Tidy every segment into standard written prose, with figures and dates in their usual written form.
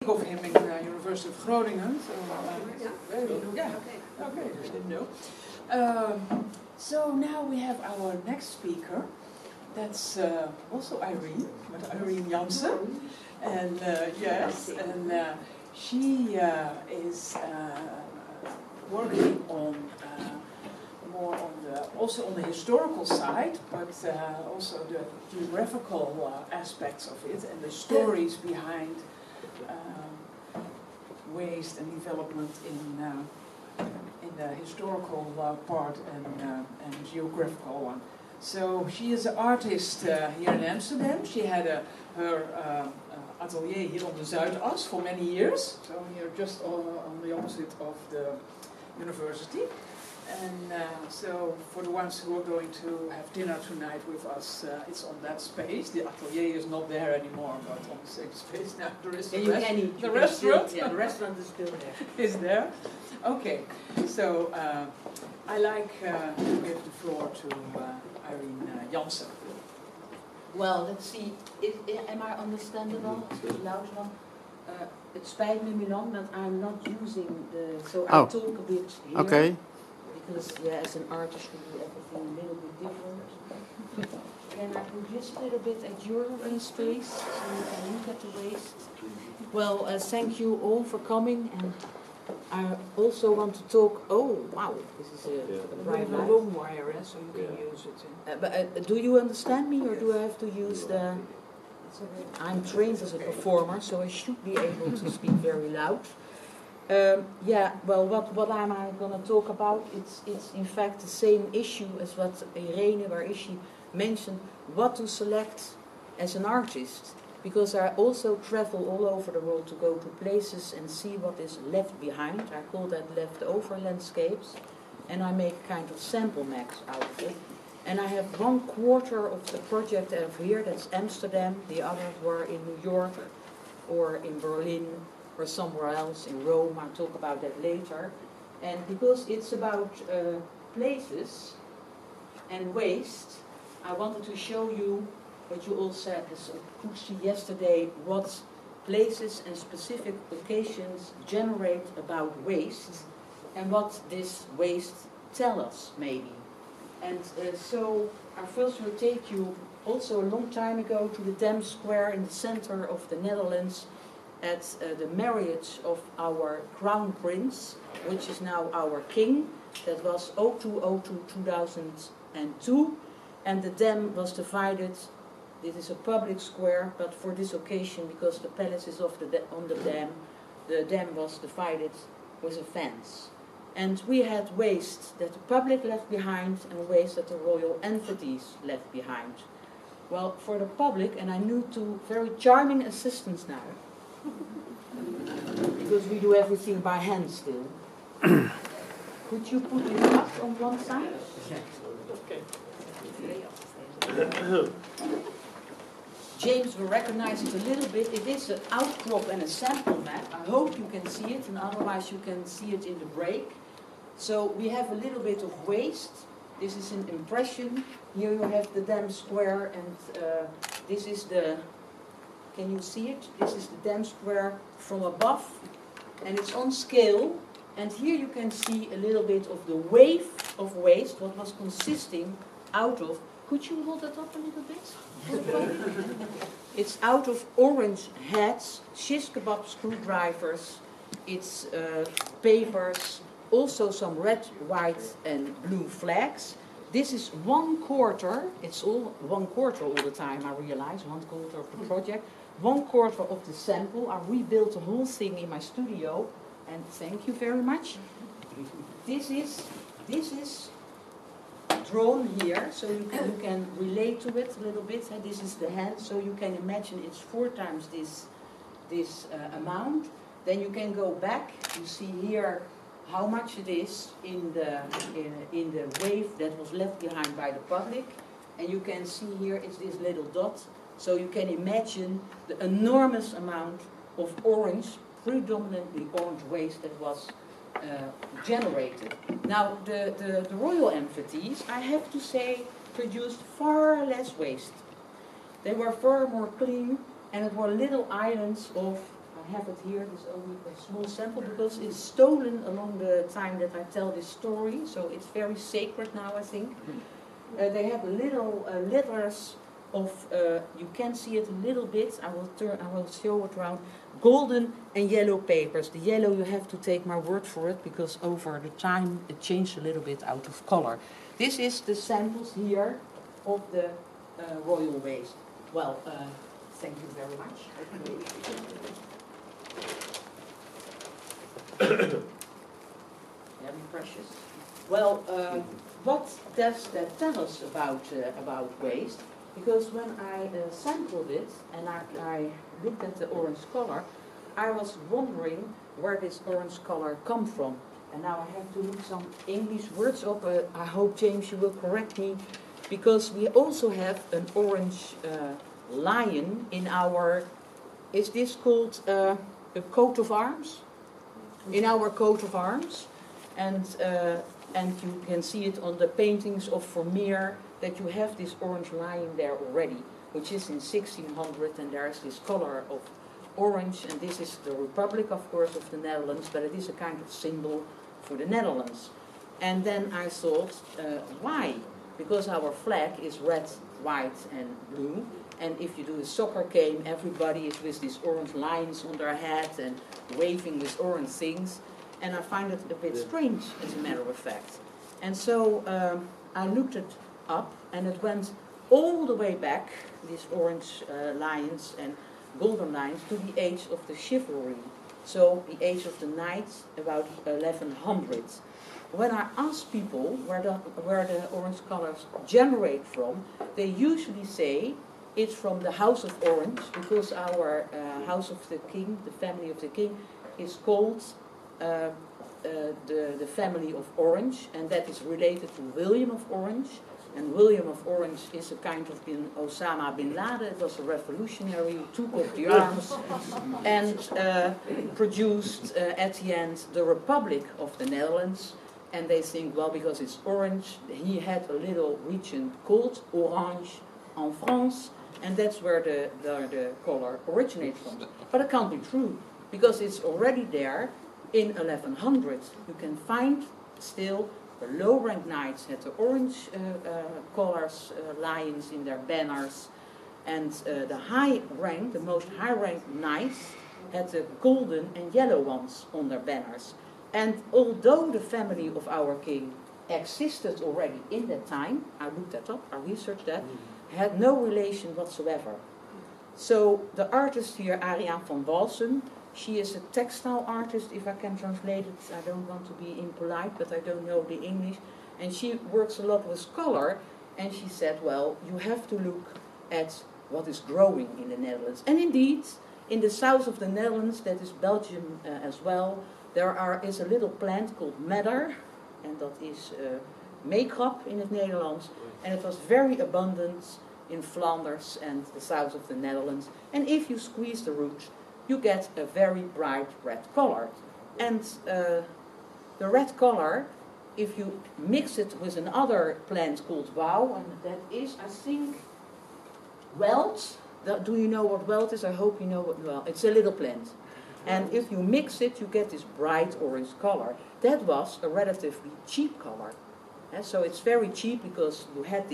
of him in University of Groningen. So, okay, just didn't know. So now we have our next speaker. That's also Irene, but Irene Janze, and yes, and she is working on more on also on the historical side, but also the geographical aspects of it and the stories behind waste and development in the historical part and geographical one. So she is an artist here in Amsterdam. She had her atelier here on the Zuidas for many years. So here just on the opposite of the university. And so for the ones who are going to have dinner tonight with us, it's on that space. The atelier is not there anymore, but on the same space now. There is the restaurant. Yeah, the restaurant is still there. Is there? Okay. So I like to give the floor to Irene Janze. Well, let's see. Am I understandable? Loud enough? Het spijt me, Milan, that I'm not using the... So I talk a bit here. Okay. Because, as an artist, we do everything a little bit different. Can I put just a little bit at your space so you can look at the waste? Well, thank you all for coming, and I also want to talk... Oh, wow, this is a bright light. long wire, so you can use it. But do you understand me, or do I have to use the... I'm trained as a performer, so I should be able to speak very loud. Well, what am I going to talk about? It's in fact the same issue as what Irene, where she mentioned, what to select as an artist. Because I also travel all over the world to go to places and see what is left behind. I call that leftover landscapes. And I make kind of sample maps out of it. And I have 1/4 of the project over here, that's Amsterdam. The others were in New York or in Berlin or somewhere else, in Rome. I'll talk about that later. And because it's about places and waste, I wanted to show you what you all said, as could see yesterday, what places and specific occasions generate about waste and what this waste tell us, maybe. And so I first will take you also a long time ago to the Dam Square in the center of the Netherlands at the marriage of our Crown Prince, which is now our King. That was 2002, and the dam was divided. It is a public square, but for this occasion, because the palace is on the dam was divided with a fence. And we had waste that the public left behind and waste that the royal entities left behind. Well, for the public, and I knew two very charming assistants now, because we do everything by hand still. Could you put it up on one side? Okay. James will recognize it a little bit. It is an outcrop and a sample map. I hope you can see it, and otherwise you can see it in the break. So we have a little bit of waste. This is an impression. Here you have the Dam Square, and this is the... Can you see it? This is the Dam Square from above, and it's on scale. And here you can see a little bit of the wave of waste, what was consisting out of... Could you hold that up a little bit? It's out of orange hats, shish kebab screwdrivers, it's papers, also some red, white and blue flags. This is 1/4, it's all 1/4 all the time, I realize, 1/4 of the project. 1/4 of the sample. I rebuilt the whole thing in my studio, and thank you very much. This is drawn here, so you can relate to it a little bit. And this is the hand, so you can imagine it's 4 times this amount. Then you can go back. You see here how much it is in the wave that was left behind by the public, and you can see here it's this little dot. So you can imagine the enormous amount of orange, predominantly orange waste that was generated. Now the royal entities, I have to say, produced far less waste. They were far more clean, and it were little islands of I have it here. It's only a small sample because it's stolen along the time that I tell this story. So it's very sacred now, I think. They have little letters of, you can see it a little bit. I will show it around. Golden and yellow papers. The yellow, you have to take my word for it, because over the time it changed a little bit out of color. This is the samples here of the royal waste. Well, thank you very much. Very precious. Well, what does that tell us about waste? Because when I sampled it and I looked at the orange color, I was wondering where this orange color come from. And now I have to look some English words up. I hope, James, you will correct me, because we also have an orange lion in our, is this called a coat of arms? In our coat of arms. And you can see it on the paintings of Vermeer, that you have this orange lion there already, which is in 1600, and there is this color of orange, and this is the Republic, of course, of the Netherlands, but it is a kind of symbol for the Netherlands. And then I thought, why? Because our flag is red, white and blue, and if you do a soccer game, everybody is with these orange lines on their head and waving with orange things, and I find it a bit strange, as a matter of fact. And so I looked it up, and it went all the way back, these orange lions and golden lions, to the age of the chivalry. So the age of the knights, about 1100. When I ask people where the orange colors generate from, they usually say it's from the House of Orange, because our House of the King, the family of the King, is called the family of Orange, and that is related to William of Orange. And William of Orange is a kind of Osama bin Laden. It was a revolutionary who took up the arms and produced at the end the Republic of the Netherlands. And they think, well, because it's orange, he had a little region called Orange en France, and that's where the color originates from. But it can't be true, because it's already there in 1100. You can find still the low-ranked knights had the orange colors, lions in their banners, and the high-ranked, the most high-ranked knights had the golden and yellow ones on their banners. And although the family of our king existed already in that time, I looked that up, I researched that, had no relation whatsoever. So the artist here, Ariane van Walsum, she is a textile artist, if I can translate it. I don't want to be impolite, but I don't know the English. And she works a lot with color, and she said, well, you have to look at what is growing in the Netherlands. And indeed, in the south of the Netherlands, that is Belgium as well, there is a little plant called madder, and that is meekrap in het Nederlands, and it was very abundant in Flanders and the south of the Netherlands. And if you squeeze the root, you get a very bright red color. And the red color, if you mix it with another plant called wow, and that is, I think, weld. Do you know what weld is? I hope you know what weld. It's a little plant. And if you mix it, you get this bright orange color. That was a relatively cheap color. And so it's very cheap because you had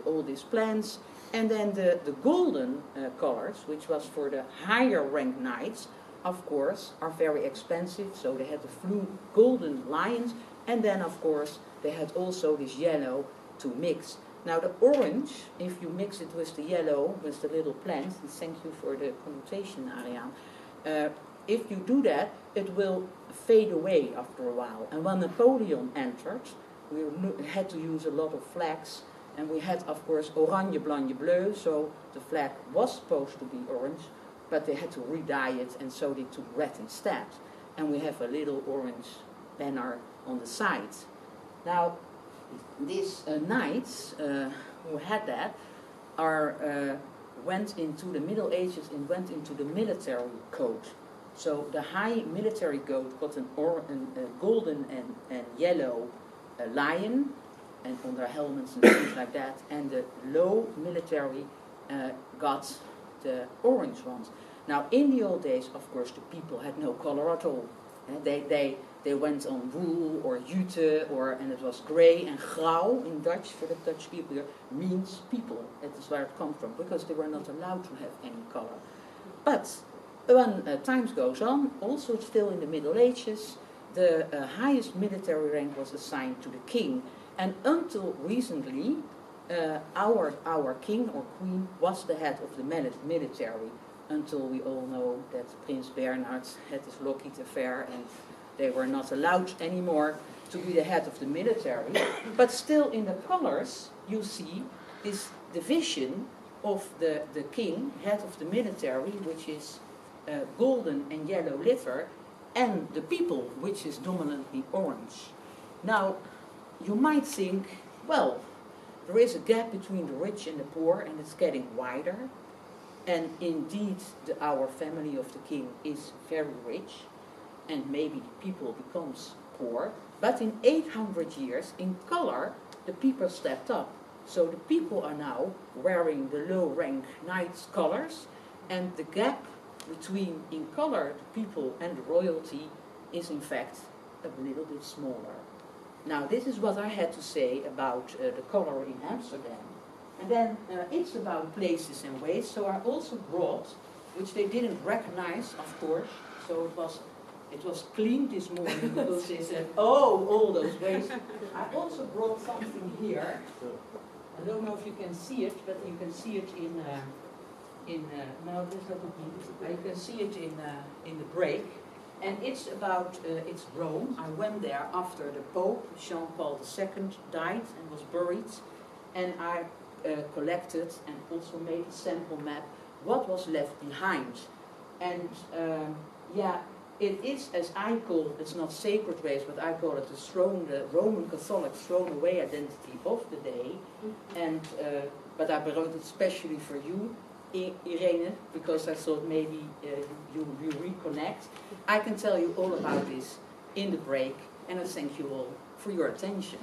all these plants. And then the golden colors, which was for the higher ranked knights, of course, are very expensive. So they had the golden lions, and then of course they had also this yellow to mix. Now the orange, if you mix it with the yellow, with the little plant, and thank you for the connotation, Ariane, if you do that, it will fade away after a while. And when Napoleon entered, we had to use a lot of flags. And we had, of course, oranje, blanc, bleu, so the flag was supposed to be orange, but they had to re-dye it, and so they took red instead. And we have a little orange banner on the side. Now, these knights who had that went into the Middle Ages and went into the military code. So the high military code got a golden and yellow lion, and on their helmets and things like that, and the low military got the orange ones. Now, in the old days, of course, the people had no color at all. They went on wool or jute, and it was grey, and grauw in Dutch, for the Dutch people here, means people. That is where it comes from, because they were not allowed to have any color. But when times goes on, also still in the Middle Ages, the highest military rank was assigned to the king. And until recently, our king or queen was the head of the military, until we all know that Prince Bernhard had this Lockheed affair and they were not allowed anymore to be the head of the military. But still in the colors you see this division of the king, head of the military, which is golden and yellow litter, and the people, which is dominantly orange. Now, you might think, well, there is a gap between the rich and the poor, and it's getting wider. And indeed, our family of the king is very rich, and maybe the people becomes poor. But in 800 years, in color, the people stepped up. So the people are now wearing the low-rank knight's colors, and the gap between, in color, the people and the royalty is in fact a little bit smaller. Now, this is what I had to say about the color in Amsterdam. And then it's about places and ways, so I also brought, which they didn't recognize, of course, so it was cleaned this morning because they said, oh, all those ways. I also brought something here. I don't know if you can see it, but you can see it no, this doesn't mean it. You can see it in the break. And it's about, it's Rome. I went there after the Pope, Jean Paul II, died and was buried. And I collected and also made a sample map what was left behind. And yeah, it is, as I call it, it's not sacred ways, but I call it the Roman Catholic thrown away identity of the day. And but I brought it especially for you, Irene, because I thought maybe you reconnect. I can tell you all about this in the break, and I thank you all for your attention.